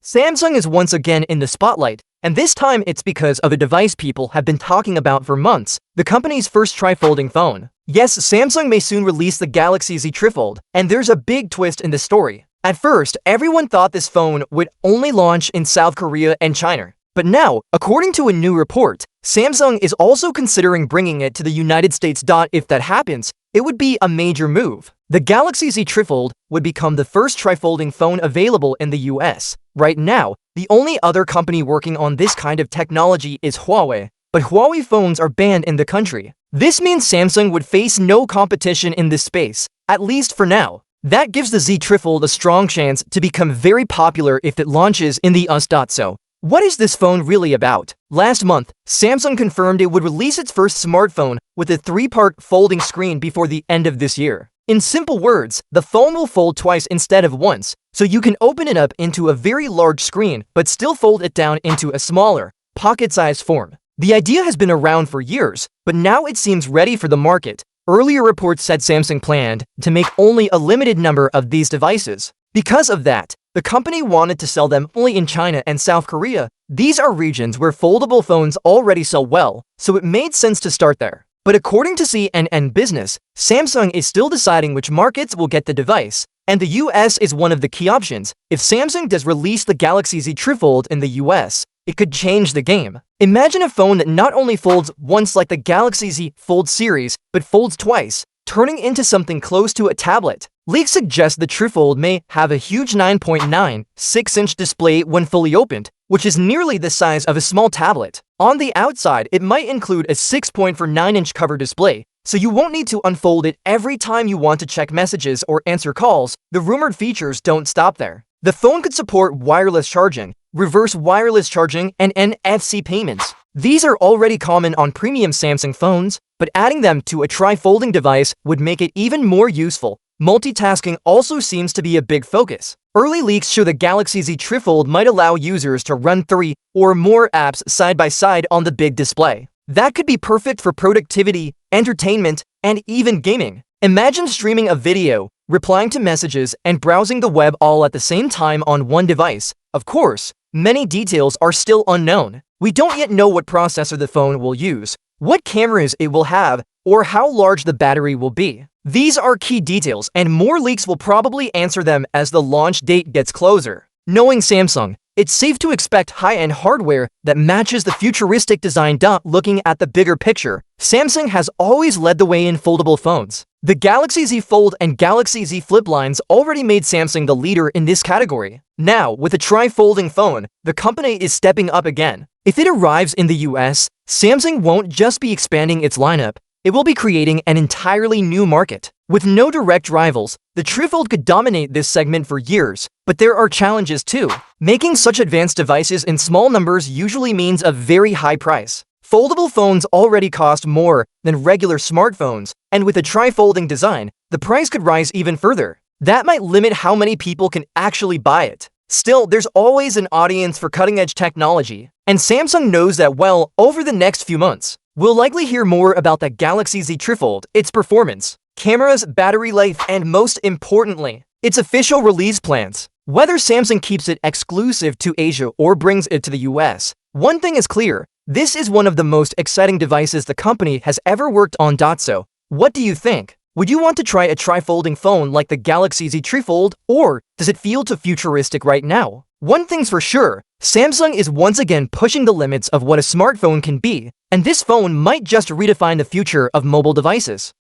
Samsung is once again in the spotlight, and this time it's because of a device people have been talking about for months, the company's first tri-folding phone. Yes, Samsung may soon release the Galaxy Z TriFold, and there's a big twist in the story. At first, everyone thought this phone would only launch in South Korea and China. But now, according to a new report, Samsung is also considering bringing it to the United States. If that happens, it would be a major move. The Galaxy Z TriFold would become the first tri-folding phone available in the US. Right now, the only other company working on this kind of technology is Huawei, but Huawei phones are banned in the country. This means Samsung would face no competition in this space, at least for now. That gives the Z TriFold a strong chance to become very popular if it launches in the US. So, what is this phone really about? Last month, Samsung confirmed it would release its first smartphone with a 3-part folding screen before the end of this year. In simple words, the phone will fold twice instead of once, so you can open it up into a very large screen but still fold it down into a smaller, pocket-sized form. The idea has been around for years, but now it seems ready for the market. Earlier reports said Samsung planned to make only a limited number of these devices. Because of that, the company wanted to sell them only in China and South Korea. These are regions where foldable phones already sell well, so it made sense to start there. But according to CNN Business, Samsung is still deciding which markets will get the device, and the US is one of the key options. If Samsung does release the Galaxy Z TriFold in the US, it could change the game. Imagine a phone that not only folds once like the Galaxy Z Fold series, but folds twice, turning into something close to a tablet. Leaks suggest the TriFold may have a huge 9.96-inch display when fully opened, which is nearly the size of a small tablet. On the outside, it might include a 6.49-inch cover display, so you won't need to unfold it every time you want to check messages or answer calls. The rumored features don't stop there. The phone could support wireless charging, reverse wireless charging, and NFC payments. These are already common on premium Samsung phones, but adding them to a tri-folding device would make it even more useful. Multitasking also seems to be a big focus. Early leaks show the Galaxy Z TriFold might allow users to run 3 or more apps side by side on the big display. That could be perfect for productivity, entertainment, and even gaming. Imagine streaming a video, replying to messages, and browsing the web all at the same time on one device. Of course, many details are still unknown. We don't yet know what processor the phone will use, what cameras it will have, or how large the battery will be. These are key details, and more leaks will probably answer them as the launch date gets closer. Knowing Samsung, it's safe to expect high-end hardware that matches the futuristic design. Looking at the bigger picture, Samsung has always led the way in foldable phones. The Galaxy Z Fold and Galaxy Z Flip lines already made Samsung the leader in this category. Now, with a tri-folding phone, the company is stepping up again. If it arrives in the US, Samsung won't just be expanding its lineup, it will be creating an entirely new market. With no direct rivals, the TriFold could dominate this segment for years, but there are challenges too. Making such advanced devices in small numbers usually means a very high price. Foldable phones already cost more than regular smartphones, and with a tri-folding design, the price could rise even further. That might limit how many people can actually buy it. Still, there's always an audience for cutting-edge technology, and Samsung knows that well. Over the next few months, we'll likely hear more about the Galaxy Z TriFold, its performance, cameras, battery life, and most importantly, its official release plans. Whether Samsung keeps it exclusive to Asia or brings it to the US, one thing is clear: this is one of the most exciting devices the company has ever worked on. So, what do you think? Would you want to try a tri-folding phone like the Galaxy Z TriFold, or does it feel too futuristic right now? One thing's for sure, Samsung is once again pushing the limits of what a smartphone can be, and this phone might just redefine the future of mobile devices.